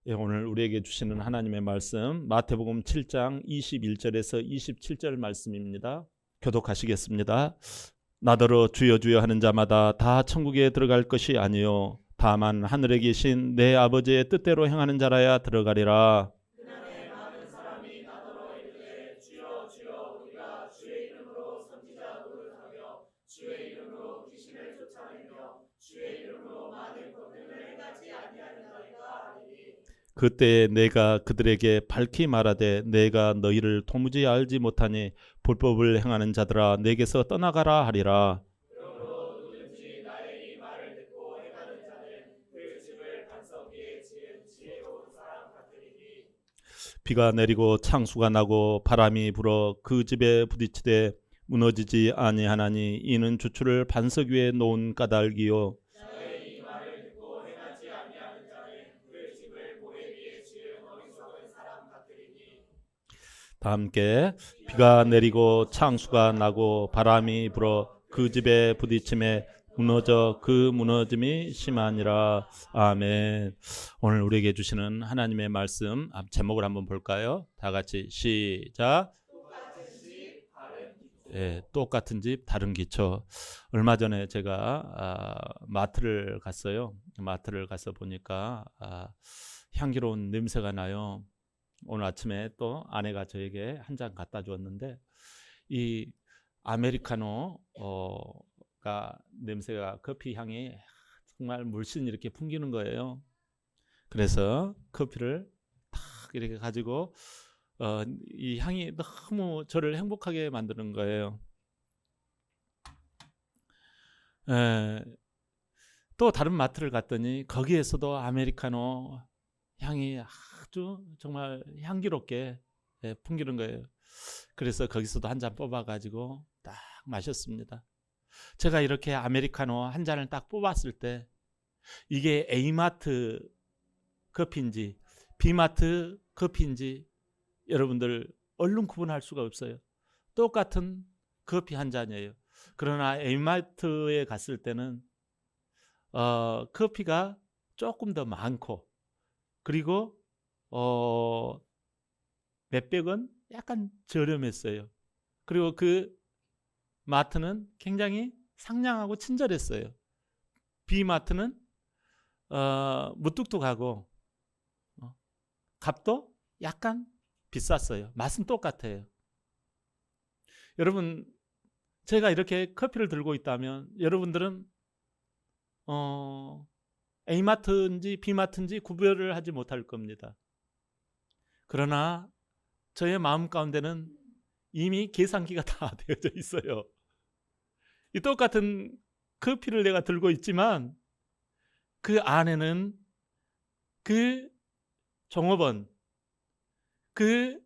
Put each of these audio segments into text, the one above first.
예, 오늘 우리에게 주시는 하나님의 말씀 마태복음 7장 21절에서 27절 말씀입니다. 교독하시겠습니다. 나더러 주여 주여 하는 자마다 다 천국에 들어갈 것이 아니요 다만 하늘에 계신 내 아버지의 뜻대로 행하는 자라야 들어가리라. 그날에 많은 사람이 나더러 이르되 주여 주여 우리가 주의 이름으로 선지자 노릇하며 주의 이름으로 귀신을 쫓아내며 주의 이름으로 많은 권능을 행하지 아니하였나이까 하리니 그때 내가 그들에게 밝히 말하되 내가 너희를 도무지 알지 못하니 불법을 행하는 자들아 내게서 떠나가라 하리라. 그러므로 누구든지 나의 이 말을 듣고 행하는 자는 그 집을 반석 위에 지은 지혜로운 사람 같으리니 비가 내리고 창수가 나고 바람이 불어 그 집에 부딪히되 무너지지 아니하나니 이는 주추를 반석 위에 놓은 까닭이요 나의 이 말을 듣고 행하지 아니하는 자는 그 집을 모래 위에 지은 어리석은 사람 같으리니 다 함께 비가 내리고 창수가 나고 바람이 불어 그 집에 부딪힘에 무너져 그 무너짐이 심하니라. 아멘. 오늘 우리에게 주시는 하나님의 말씀 제목을 한번 볼까요? 다 같이 시작. 똑같은 집 다른 기초. 얼마 전에 제가 마트를 갔어요. 마트를 가서 보니까 향기로운 냄새가 나요. 오늘 아침에 또 아내가 저에게 한 잔 갖다 주었는데 이 아메리카노가 냄새가 커피 향이 정말 물씬 이렇게 풍기는 거예요. 그래서 커피를 탁 이렇게 가지고 이 향이 너무 저를 행복하게 만드는 거예요. 또 다른 마트를 갔더니 거기에서도 아메리카노 향이 아주 정말 향기롭게 풍기는 거예요. 그래서 거기서도 한 잔 뽑아가지고 딱 마셨습니다. 제가 이렇게 아메리카노 한 잔을 딱 뽑았을 때 이게 A마트 커피인지 B마트 커피인지 여러분들 얼른 구분할 수가 없어요. 똑같은 커피 한 잔이에요. 그러나 A마트에 갔을 때는 커피가 조금 더 많고 그리고 몇백 원 약간 저렴했어요. 그리고 그 마트는 굉장히 상냥하고 친절했어요. B마트는 무뚝뚝하고 값도 약간 비쌌어요. 맛은 똑같아요. 여러분 제가 이렇게 커피를 들고 있다면 여러분들은 A마트인지 B마트인지 구별을 하지 못할 겁니다. 그러나 저의 마음 가운데는 이미 계산기가 다 되어져 있어요. 이 똑같은 커피를 내가 들고 있지만 그 안에는 그 종업원, 그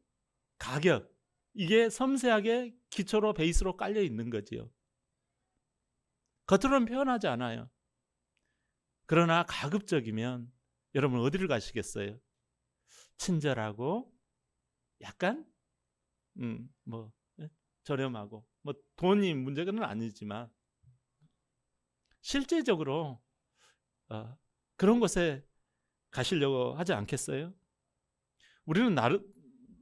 가격 이게 섬세하게 기초로 베이스로 깔려 있는 거지요. 겉으로는 표현하지 않아요. 그러나 가급적이면 여러분 어디를 가시겠어요? 친절하고 약간 저렴하고 돈이 문제는 아니지만 실제적으로 그런 곳에 가시려고 하지 않겠어요? 우리는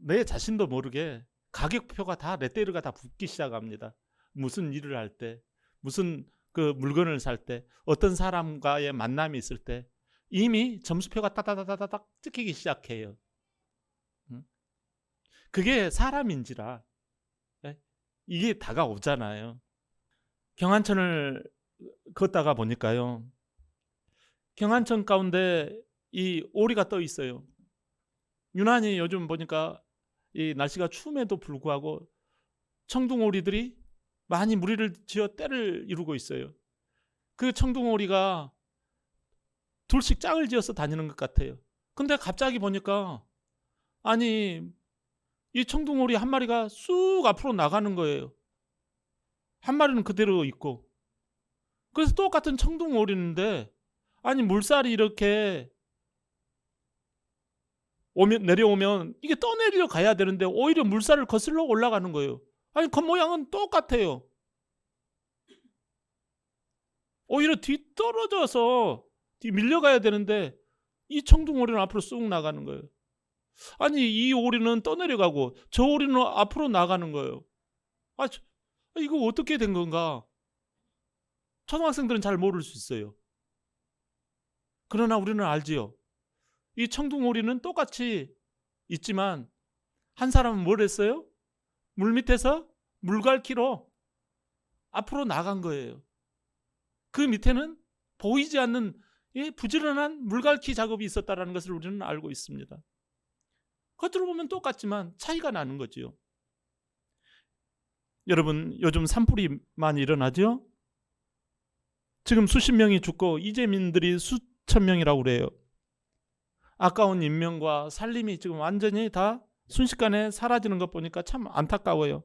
내 자신도 모르게 가격표가 다 레테르가 다 붙기 시작합니다. 무슨 일을 할 때, 무슨 그 물건을 살 때, 어떤 사람과의 만남이 있을 때 이미 점수표가 따다다다닥 찍히기 시작해요. 그게 사람인지라 이게 다가오잖아요. 경안천을 걷다가 보니까요. 경안천 가운데 이 오리가 떠 있어요. 유난히 요즘 보니까 이 날씨가 추움에도 불구하고 청둥오리들이 많이 무리를 지어 떼를 이루고 있어요. 그 청둥오리가 둘씩 짝을 지어서 다니는 것 같아요. 근데 갑자기 보니까 아니 이 청둥오리 한 마리가 쑥 앞으로 나가는 거예요. 한 마리는 그대로 있고. 그래서 똑같은 청둥오리인데 아니 물살이 이렇게 내려오면 이게 떠내려 가야 되는데 오히려 물살을 거슬러 올라가는 거예요. 아니 겉모양은 똑같아요. 오히려 뒤떨어져서 밀려가야 되는데 이 청둥오리는 앞으로 쑥 나가는 거예요. 아니 이 오리는 떠내려가고 저 오리는 앞으로 나가는 거예요. 이거 어떻게 된 건가? 초등학생들은 잘 모를 수 있어요. 그러나 우리는 알지요. 이 청둥오리는 똑같이 있지만 한 사람은 뭘 했어요? 물 밑에서 물갈퀴로 앞으로 나간 거예요. 그 밑에는 보이지 않는 부지런한 물갈퀴 작업이 있었다는 것을 우리는 알고 있습니다. 겉으로 보면 똑같지만 차이가 나는 거지요. 여러분 요즘 산불이 많이 일어나죠? 지금 수십 명이 죽고 이재민들이 수천 명이라고 그래요. 아까운 인명과 살림이 지금 완전히 다 순식간에 사라지는 것 보니까 참 안타까워요.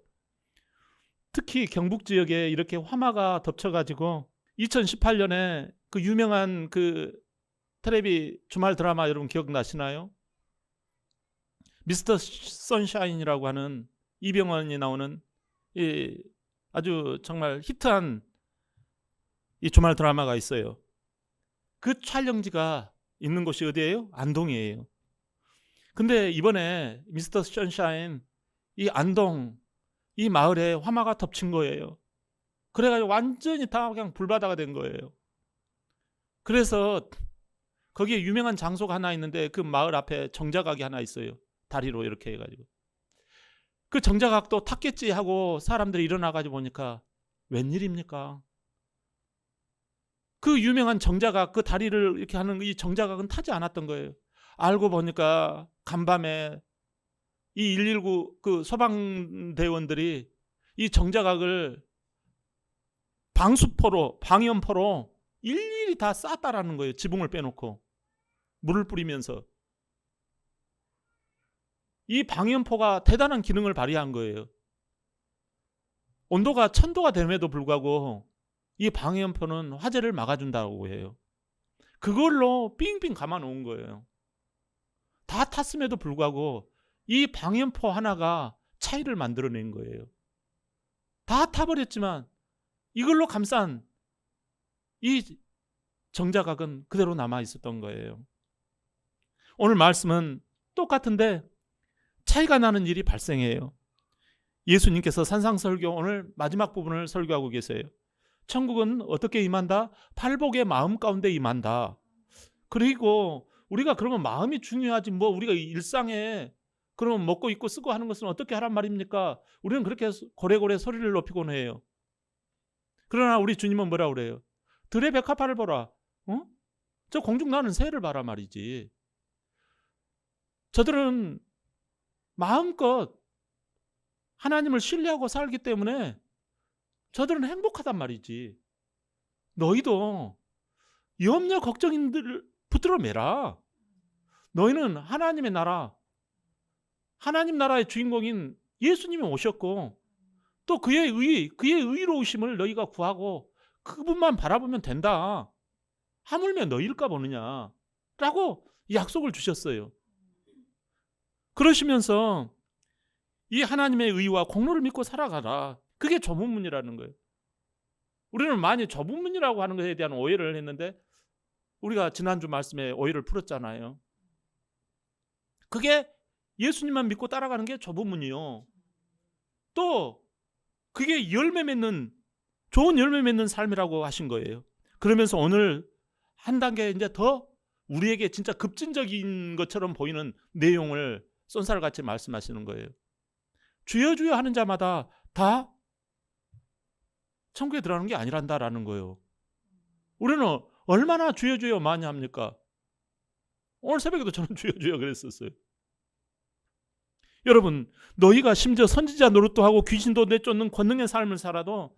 특히 경북 지역에 이렇게 화마가 덮쳐가지고 2018년에 그 유명한 그 텔레비 주말 드라마 여러분 기억나시나요? 미스터 선샤인이라고 하는 이병헌이 나오는 이 아주 정말 히트한 이 주말 드라마가 있어요. 그 촬영지가 있는 곳이 어디예요? 안동이에요. 근데 이번에 미스터 선샤인 이 안동 이 마을에 화마가 덮친 거예요. 그래가지고 완전히 다 그냥 불바다가 된 거예요. 그래서 거기에 유명한 장소가 하나 있는데 그 마을 앞에 정자각이 하나 있어요. 다리로 이렇게 해가지고 그 정자각도 탔겠지 하고 사람들이 일어나가지고 보니까 웬일입니까? 그 유명한 정자각 그 다리를 이렇게 하는 이 정자각은 타지 않았던 거예요. 알고 보니까 간밤에 이 119 그 소방대원들이 이 정자각을 방수포로 방연포로 일일이 다 쌌다라는 거예요. 지붕을 빼놓고 물을 뿌리면서 이 방연포가 대단한 기능을 발휘한 거예요. 온도가 1000도가 됨에도 불구하고 이 방연포는 화재를 막아준다고 해요. 그걸로 삥삥 감아놓은 거예요. 다 탔음에도 불구하고 이 방연포 하나가 차이를 만들어낸 거예요. 다 타버렸지만 이걸로 감싼 이 정자각은 그대로 남아 있었던 거예요. 오늘 말씀은 똑같은데 차이가 나는 일이 발생해요. 예수님께서 산상설교 오늘 마지막 부분을 설교하고 계세요. 천국은 어떻게 임한다? 팔복의 마음 가운데 임한다. 그리고 우리가 그러면 마음이 중요하지 뭐 우리가 일상에 그러면 먹고 입고 쓰고 하는 것은 어떻게 하란 말입니까? 우리는 그렇게 고래고래 소리를 높이곤 해요. 그러나 우리 주님은 뭐라 그래요? 들의 백합화를 보라. 저 공중 나는 새를 봐라 말이지. 저들은 마음껏 하나님을 신뢰하고 살기 때문에 저들은 행복하단 말이지. 너희도 염려 걱정인들 붙들어 매라. 너희는 하나님의 나라, 하나님 나라의 주인공인 예수님이 오셨고 또 그의 의로우심을 너희가 구하고 그분만 바라보면 된다. 하물며 너희일까 보느냐 라고 약속을 주셨어요. 그러시면서 이 하나님의 의와 공로를 믿고 살아가라. 그게 좁은 문이라는 거예요. 우리는 많이 좁은 문이라고 하는 것에 대한 오해를 했는데 우리가 지난주 말씀에 오해를 풀었잖아요. 그게 예수님만 믿고 따라가는 게 좁은 문이요. 또 그게 열매 맺는 좋은 열매 맺는 삶이라고 하신 거예요. 그러면서 오늘 한 단계 이제 더 우리에게 진짜 급진적인 것처럼 보이는 내용을 쏜살같이 말씀하시는 거예요. 주여 주여 하는 자마다 다 천국에 들어가는 게 아니란다라는 거예요. 우리는 얼마나 주여 주여 많이 합니까? 오늘 새벽에도 저는 주여 주여 그랬었어요. 여러분, 너희가 심지어 선지자 노릇도 하고 귀신도 내쫓는 권능의 삶을 살아도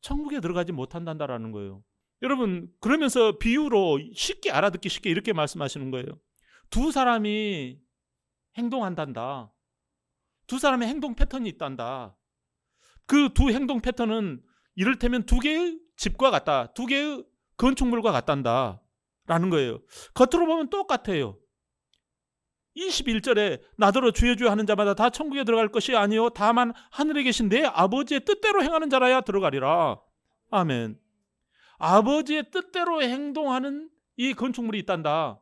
천국에 들어가지 못한다라는 거예요. 여러분, 그러면서 비유로 쉽게 알아듣기 쉽게 이렇게 말씀하시는 거예요. 두 사람이 행동한단다. 두 사람의 행동 패턴이 있단다. 그 두 행동 패턴은 이를테면 두 개의 집과 같다. 두 개의 건축물과 같단다 라는 거예요. 겉으로 보면 똑같아요. 21절에 나더러 주여 주여 하는 자마다 다 천국에 들어갈 것이 아니요 다만 하늘에 계신 내 아버지의 뜻대로 행하는 자라야 들어가리라. 아멘. 아버지의 뜻대로 행동하는 이 건축물이 있단다.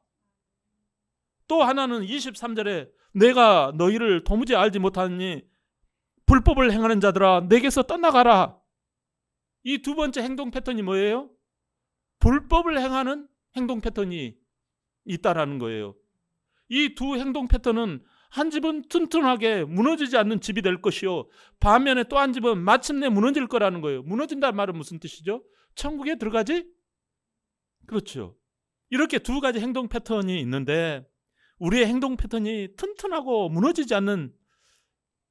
또 하나는 23절에 내가 너희를 도무지 알지 못하니 불법을 행하는 자들아 내게서 떠나가라. 이 두 번째 행동 패턴이 뭐예요? 불법을 행하는 행동 패턴이 있다라는 거예요. 이 두 행동 패턴은 한 집은 튼튼하게 무너지지 않는 집이 될 것이요, 반면에 또 한 집은 마침내 무너질 거라는 거예요. 무너진다는 말은 무슨 뜻이죠? 천국에 들어가지? 그렇죠. 이렇게 두 가지 행동 패턴이 있는데 우리의 행동 패턴이 튼튼하고 무너지지 않는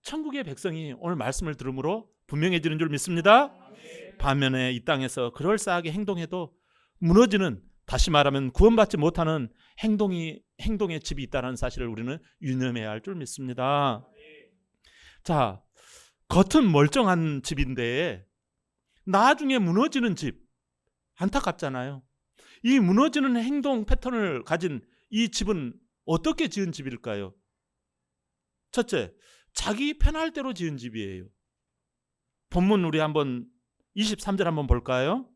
천국의 백성이 오늘 말씀을 들음으로 분명해지는 줄 믿습니다. 반면에 이 땅에서 그럴싸하게 행동해도 무너지는, 다시 말하면 구원받지 못하는 행동의 집이 있다는 사실을 우리는 유념해야 할 줄 믿습니다. 자, 겉은 멀쩡한 집인데 나중에 무너지는 집, 안타깝잖아요. 이 무너지는 행동 패턴을 가진 이 집은 어떻게 지은 집일까요? 첫째, 자기 편할 대로 지은 집이에요. 본문 우리 한번 23절 한번 볼까요?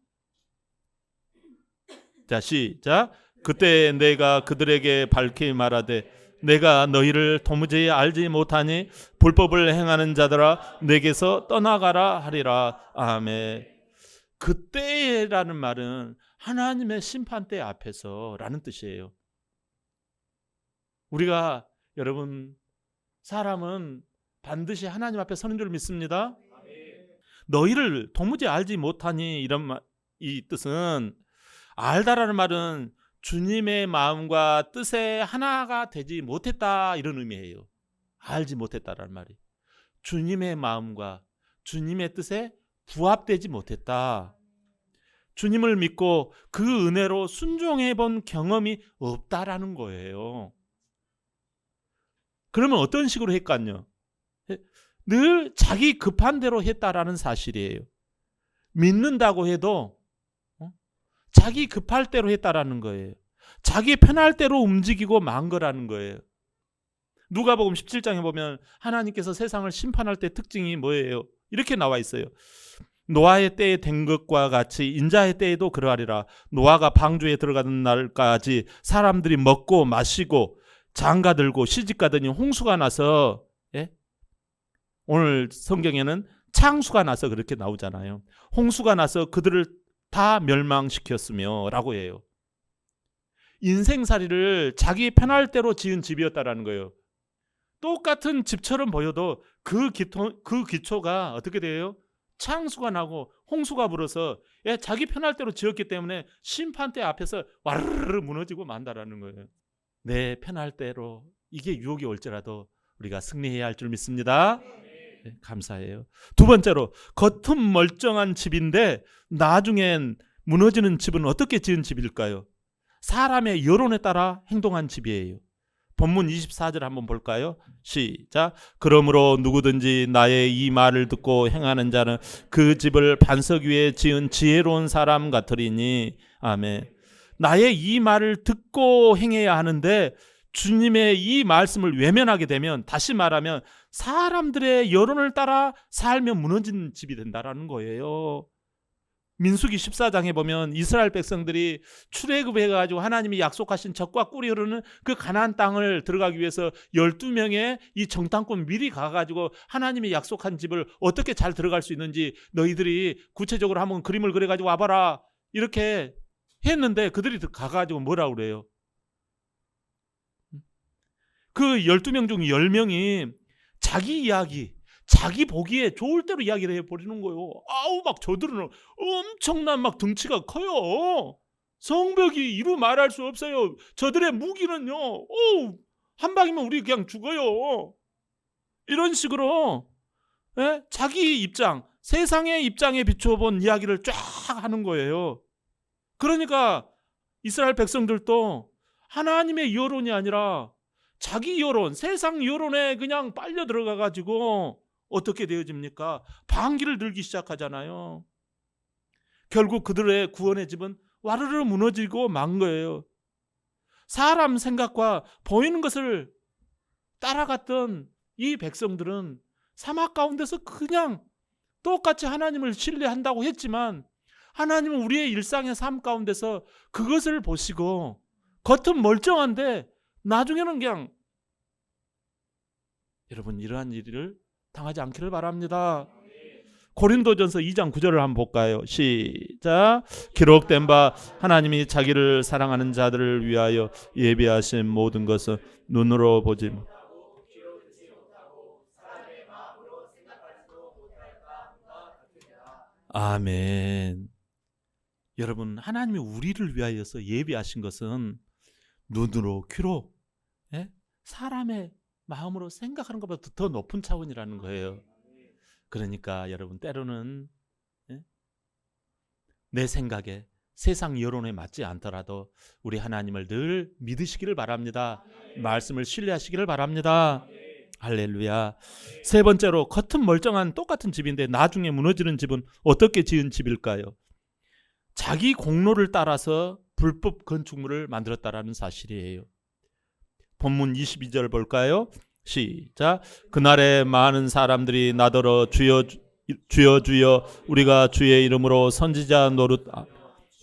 자, 시작. 그때 내가 그들에게 밝히 말하되 내가 너희를 도무지 알지 못하니 불법을 행하는 자들아 내게서 떠나가라 하리라. 아멘. 그때라는 말은 하나님의 심판대 앞에서라는 뜻이에요. 우리가, 여러분, 사람은 반드시 하나님 앞에 서는 줄 믿습니다. 너희를 도무지 알지 못하니, 이 뜻은, 알다라는 말은 주님의 마음과 뜻에 하나가 되지 못했다, 이런 의미예요. 알지 못했다라는 말이 주님의 마음과 주님의 뜻에 부합되지 못했다. 주님을 믿고 그 은혜로 순종해 본 경험이 없다라는 거예요. 그러면 어떤 식으로 했겠냐? 늘 자기 급한 대로 했다라는 사실이에요. 믿는다고 해도 자기 급할 대로 했다라는 거예요. 자기 편할 대로 움직이고 만 거라는 거예요. 누가복음 17장에 보면 하나님께서 세상을 심판할 때 특징이 뭐예요? 이렇게 나와 있어요. 노아의 때에 된 것과 같이 인자의 때에도 그러하리라. 노아가 방주에 들어가는 날까지 사람들이 먹고 마시고 장가들고 시집가더니 홍수가 나서, 오늘 성경에는 창수가 나서 그렇게 나오잖아요. 홍수가 나서 그들을 다 멸망시켰으며 라고 해요. 인생살이를 자기 편할 대로 지은 집이었다라는 거예요. 똑같은 집처럼 보여도 그 기초가 어떻게 돼요? 창수가 나고 홍수가 불어서 자기 편할 대로 지었기 때문에 심판대 앞에서 와르르 무너지고 만다라는 거예요. 내 편할 대로, 이게 유혹이 올지라도 우리가 승리해야 할 줄 믿습니다. 네, 감사해요. 두 번째로, 겉은 멀쩡한 집인데 나중엔 무너지는 집은 어떻게 지은 집일까요? 사람의 여론에 따라 행동한 집이에요. 본문 24절 한번 볼까요? 시작. 그러므로 누구든지 나의 이 말을 듣고 행하는 자는 그 집을 반석 위에 지은 지혜로운 사람 같으리니. 아멘. 나의 이 말을 듣고 행해야 하는데 주님의 이 말씀을 외면하게 되면, 다시 말하면 사람들의 여론을 따라 살면 무너진 집이 된다라는 거예요. 민수기 14장에 보면 이스라엘 백성들이 출애굽해가지고 하나님이 약속하신 젖과 꿀이 흐르는 그 가나안 땅을 들어가기 위해서 12명의 이 정탐꾼 미리 가가지고 하나님이 약속한 집을 어떻게 잘 들어갈 수 있는지 너희들이 구체적으로 한번 그림을 그려가지고 와봐라, 이렇게 했는데 그들이 가가지고 뭐라고 그래요? 그 12명 중 10명이 자기 이야기, 자기 보기에 좋을 대로 이야기를 해버리는 거예요. 아우, 막 저들은 엄청난 막 덩치가 커요. 성벽이 이루 말할 수 없어요. 저들의 무기는요, 한 방이면 우리 그냥 죽어요. 이런 식으로 자기 입장, 세상의 입장에 비춰본 이야기를 쫙 하는 거예요. 그러니까 이스라엘 백성들도 하나님의 여론이 아니라 자기 여론, 세상 여론에 그냥 빨려 들어가가지고 어떻게 되어집니까? 방귀를 들기 시작하잖아요. 결국 그들의 구원의 집은 와르르 무너지고 만 거예요. 사람 생각과 보이는 것을 따라갔던 이 백성들은 사막 가운데서 그냥 똑같이 하나님을 신뢰한다고 했지만 하나님은 우리의 일상의 삶 가운데서 그것을 보시고 겉은 멀쩡한데 나중에는 그냥 여러분 이러한 일을 당하지 않기를 바랍니다. 고린도전서 2장 9절을 한번 볼까요? 시작. 기록된 바 하나님이 자기를 사랑하는 자들을 위하여 예비하신 모든 것은 눈으로 보지 아멘. 여러분 하나님이 우리를 위하여서 예비하신 것은 눈으로 귀로 사람의 마음으로 생각하는 것보다 더 높은 차원이라는 거예요. 그러니까 여러분 때로는 내 생각에 세상 여론에 맞지 않더라도 우리 하나님을 늘 믿으시기를 바랍니다. 말씀을 신뢰하시기를 바랍니다. 할렐루야. 세 번째로 겉은 멀쩡한 똑같은 집인데 나중에 무너지는 집은 어떻게 지은 집일까요? 자기 공로를 따라서 불법 건축물을 만들었다라는 사실이에요. 본문 22절 볼까요? 시작. 그날에 많은 사람들이 나더러 주여 주여 주여 우리가 주의 이름으로 선지자 노릇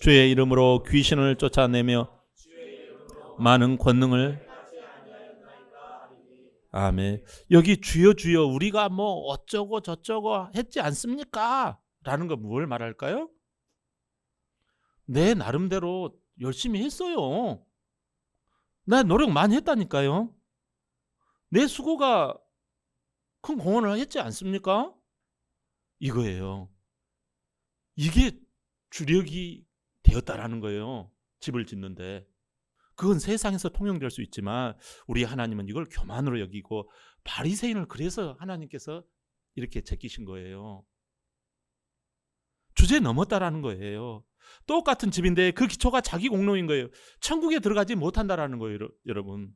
주의 이름으로 귀신을 쫓아내며 많은 권능을 아멘. 여기 주여 주여 우리가 뭐 어쩌고 저쩌고 했지 않습니까? 라는 거 뭘 말할까요? 내 나름대로 열심히 했어요. 나 노력 많이 했다니까요. 내 수고가 큰 공헌을 했지 않습니까? 이거예요. 이게 주력이 되었다라는 거예요. 집을 짓는데. 그건 세상에서 통용될 수 있지만 우리 하나님은 이걸 교만으로 여기고 바리새인을 그래서 하나님께서 이렇게 제끼신 거예요. 주제 넘었다라는 거예요. 똑같은 집인데 그 기초가 자기 공로인 거예요. 천국에 들어가지 못한다라는 거예요, 여러분.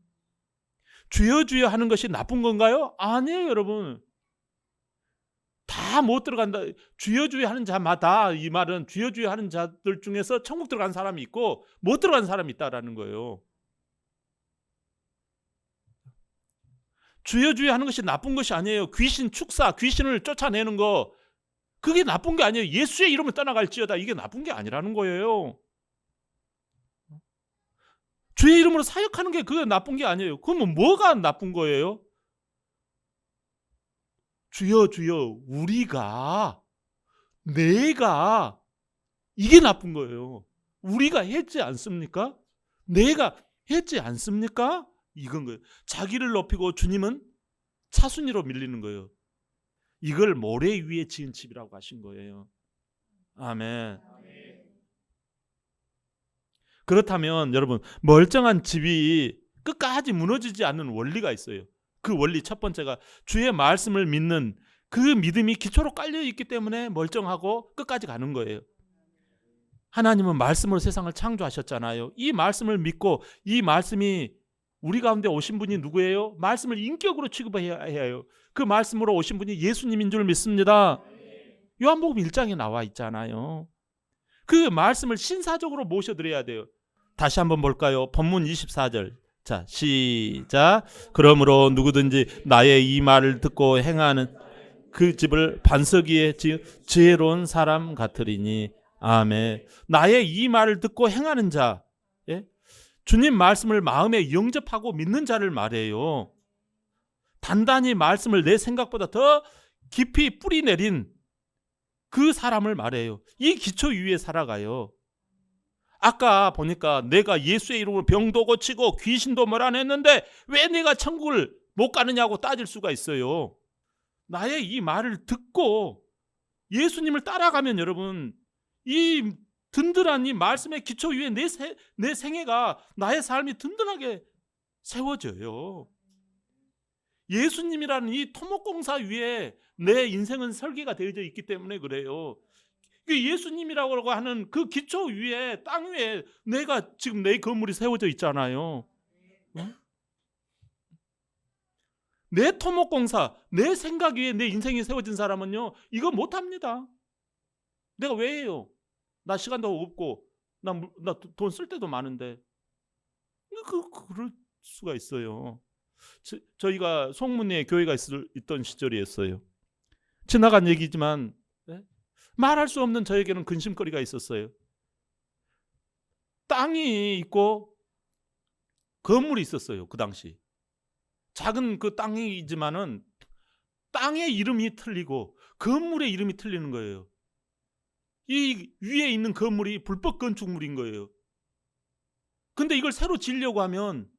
주여 주여 하는 것이 나쁜 건가요? 아니에요, 여러분. 다 못 들어간다. 주여 주여 하는 자마다, 이 말은 주여 주여 하는 자들 중에서 천국 들어간 사람이 있고 못 들어간 사람이 있다라는 거예요. 주여 주여 하는 것이 나쁜 것이 아니에요. 귀신 축사, 귀신을 쫓아내는 거, 그게 나쁜 게 아니에요. 예수의 이름을 떠나갈지어다, 이게 나쁜 게 아니라는 거예요. 주의 이름으로 사역하는 게 그게 나쁜 게 아니에요. 그러면 뭐가 나쁜 거예요? 주여 주여 우리가, 내가, 이게 나쁜 거예요. 우리가 했지 않습니까? 내가 했지 않습니까? 이건 거예요. 자기를 높이고 주님은 차순위로 밀리는 거예요. 이걸 모래 위에 지은 집이라고 하신 거예요. 아멘. 그렇다면 여러분, 멀쩡한 집이 끝까지 무너지지 않는 원리가 있어요. 그 원리 첫 번째가 주의 말씀을 믿는 그 믿음이 기초로 깔려 있기 때문에 멀쩡하고 끝까지 가는 거예요. 하나님은 말씀으로 세상을 창조하셨잖아요. 이 말씀을 믿고 이 말씀이 우리 가운데 오신 분이 누구예요? 말씀을 인격으로 취급해야 해요. 그 말씀으로 오신 분이 예수님인 줄 믿습니다. 요한복음 1장에 나와 있잖아요. 그 말씀을 신사적으로 모셔드려야 돼요. 다시 한번 볼까요? 본문 24절. 자, 시작. 그러므로 누구든지 나의 이 말을 듣고 행하는 그 집을 반석 위에 지은 지혜로운 사람 같으리니. 아멘. 나의 이 말을 듣고 행하는 자, 주님 말씀을 마음에 영접하고 믿는 자를 말해요. 단단히 말씀을 내 생각보다 더 깊이 뿌리 내린 그 사람을 말해요. 이 기초 위에 살아가요. 아까 보니까 내가 예수의 이름으로 병도 고치고 귀신도 몰아냈는데 왜 내가 천국을 못 가느냐고 따질 수가 있어요. 나의 이 말을 듣고 예수님을 따라가면 여러분, 이 든든한 이 말씀의 기초 위에 내 생애가, 나의 삶이 든든하게 세워져요. 예수님이라는 이 토목공사 위에 내 인생은 설계가 되어져 있기 때문에 그래요. 예수님이라고 하는 그 기초 위에, 땅 위에 내가 지금 내 건물이 세워져 있잖아요. 내 토목공사, 내 생각 위에 내 인생이 세워진 사람은요, 이거 못합니다. 내가 왜 해요? 나 시간도 없고 나 돈 쓸 때도 많은데. 그럴 수가 있어요. 저희가 송문리에 교회가 있던 시절이었어요. 지나간 얘기지만 말할 수 없는 저에게는 근심거리가 있었어요. 땅이 있고 건물이 있었어요. 그 당시 작은 그 땅이지만은 땅의 이름이 틀리고 건물의 이름이 틀리는 거예요. 이 위에 있는 건물이 불법 건축물인 거예요. 근데 이걸 새로 지으려고 하면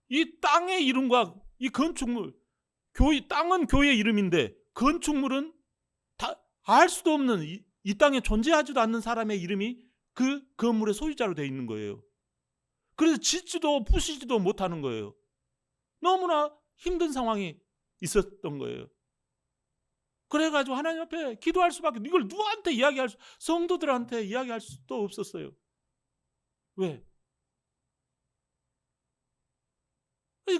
이 땅의 이름과 이 건축물, 땅은 교회 이름인데 건축물은 다 알 수도 없는 이 땅에 존재하지도 않는 사람의 이름이 그 건물의 소유자로 되어 있는 거예요. 그래서 짓지도 부시지도 못하는 거예요. 너무나 힘든 상황이 있었던 거예요. 그래가지고 하나님 앞에 기도할 수밖에, 이걸 누구한테 성도들한테 이야기할 수도 없었어요. 왜?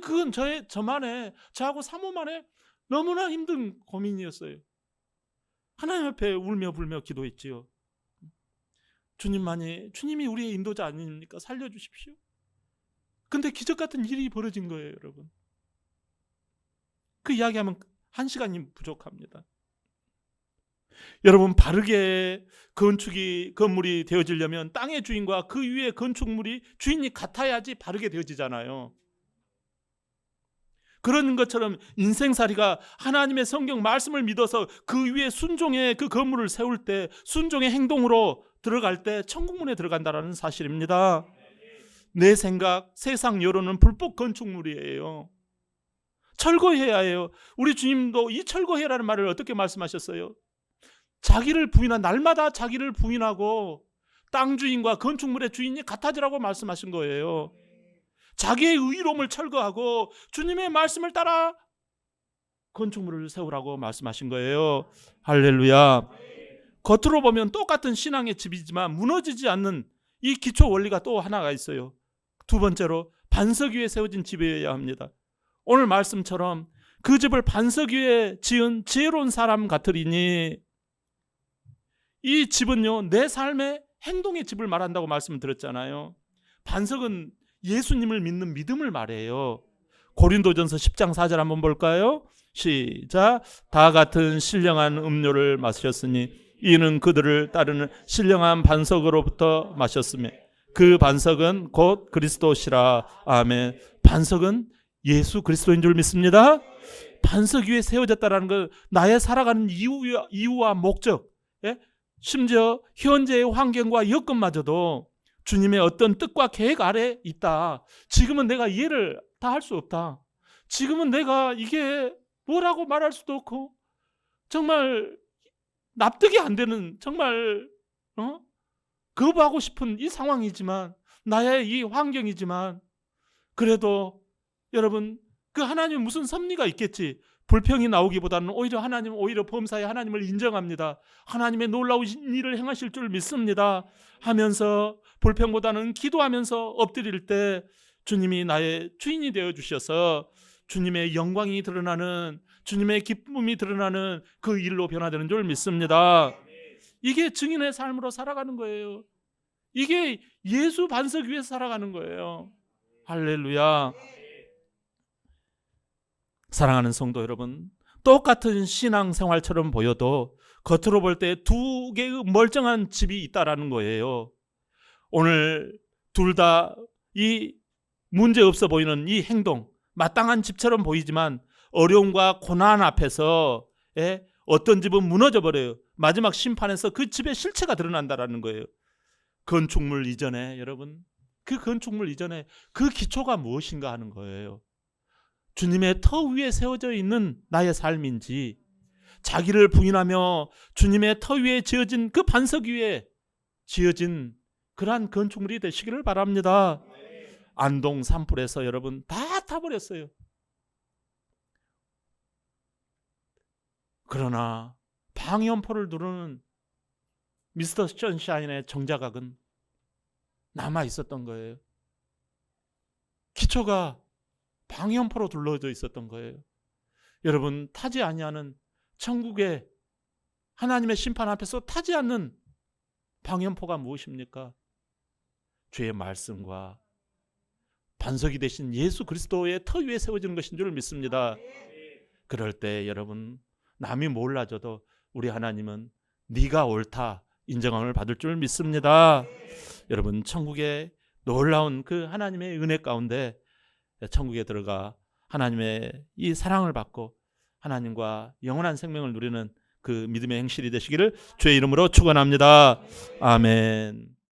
그건 저하고 사모만의 너무나 힘든 고민이었어요. 하나님 앞에 울며 불며 기도했지요. 주님이 우리의 인도자 아닙니까? 살려주십시오. 근데 기적 같은 일이 벌어진 거예요, 여러분. 그 이야기하면 1시간이 부족합니다. 여러분, 바르게 건물이 되어지려면 땅의 주인과 그 위에 건축물이 주인이 같아야지 바르게 되어지잖아요. 그런 것처럼 인생살이가 하나님의 성경 말씀을 믿어서 그 위에 순종의 그 건물을 세울 때, 순종의 행동으로 들어갈 때 천국문에 들어간다는 사실입니다. 내 생각, 세상 여론은 불법 건축물이에요. 철거해야 해요. 우리 주님도 이 철거해라는 말을 어떻게 말씀하셨어요? 자기를 부인한, 날마다 자기를 부인하고 땅 주인과 건축물의 주인이 같아지라고 말씀하신 거예요. 자기의 의로움을 철거하고 주님의 말씀을 따라 건축물을 세우라고 말씀하신 거예요. 할렐루야. 겉으로 보면 똑같은 신앙의 집이지만 무너지지 않는 이 기초 원리가 또 하나가 있어요. 두 번째로, 반석 위에 세워진 집이어야 합니다. 오늘 말씀처럼 그 집을 반석 위에 지은 지혜로운 사람 같으리니, 이 집은요, 내 삶의 행동의 집을 말한다고 말씀을 드렸잖아요. 반석은 예수님을 믿는 믿음을 말해요. 고린도전서 10장 4절 한번 볼까요? 시작. 다 같은 신령한 음료를 마셨으니 이는 그들을 따르는 신령한 반석으로부터 마셨으며 그 반석은 곧 그리스도시라. 아멘. 반석은 예수 그리스도인 줄 믿습니다. 반석 위에 세워졌다는 건 나의 살아가는 이유와 목적, 심지어 현재의 환경과 여건마저도 주님의 어떤 뜻과 계획 아래 있다. 지금은 내가 이해를 다 할 수 없다. 지금은 내가 이게 뭐라고 말할 수도 없고 정말 납득이 안 되는, 정말 거부하고 싶은 이 상황이지만, 나의 이 환경이지만, 그래도 여러분, 그 하나님 무슨 섭리가 있겠지. 불평이 나오기보다는 오히려 범사에 하나님을 인정합니다. 하나님의 놀라우신 일을 행하실 줄 믿습니다 하면서, 불평보다는 기도하면서 엎드릴 때 주님이 나의 주인이 되어 주셔서 주님의 영광이 드러나는, 주님의 기쁨이 드러나는 그 일로 변화되는 줄 믿습니다. 이게 증인의 삶으로 살아가는 거예요. 이게 예수 반석 위에서 살아가는 거예요. 할렐루야. 사랑하는 성도 여러분, 똑같은 신앙생활처럼 보여도 겉으로 볼 때 두 개의 멀쩡한 집이 있다라는 거예요. 오늘 둘 다 이 문제 없어 보이는 이 행동, 마땅한 집처럼 보이지만 어려움과 고난 앞에서 어떤 집은 무너져 버려요. 마지막 심판에서 그 집의 실체가 드러난다라는 거예요. 건축물 이전에, 여러분, 그 건축물 이전에 그 기초가 무엇인가 하는 거예요. 주님의 터 위에 세워져 있는 나의 삶인지, 자기를 부인하며 주님의 터 위에 지어진 그 반석 위에 지어진 그러한 건축물이 되시기를 바랍니다. 안동 산불에서 여러분 다 타버렸어요. 그러나 방연포를 두르는 미스터 선샤인의 정자각은 남아 있었던 거예요. 기초가 방연포로 둘러져 있었던 거예요. 여러분, 타지 아니하는 천국의 하나님의 심판 앞에서 타지 않는 방연포가 무엇입니까? 주의 말씀과 반석이 되신 예수 그리스도의 터 위에 세워지는 것인 줄 믿습니다. 그럴 때 여러분, 남이 몰라줘도 우리 하나님은 네가 옳다 인정함을 받을 줄 믿습니다. 여러분, 천국의 놀라운 그 하나님의 은혜 가운데 천국에 들어가 하나님의 이 사랑을 받고 하나님과 영원한 생명을 누리는 그 믿음의 행실이 되시기를 주의 이름으로 축원합니다. 아멘.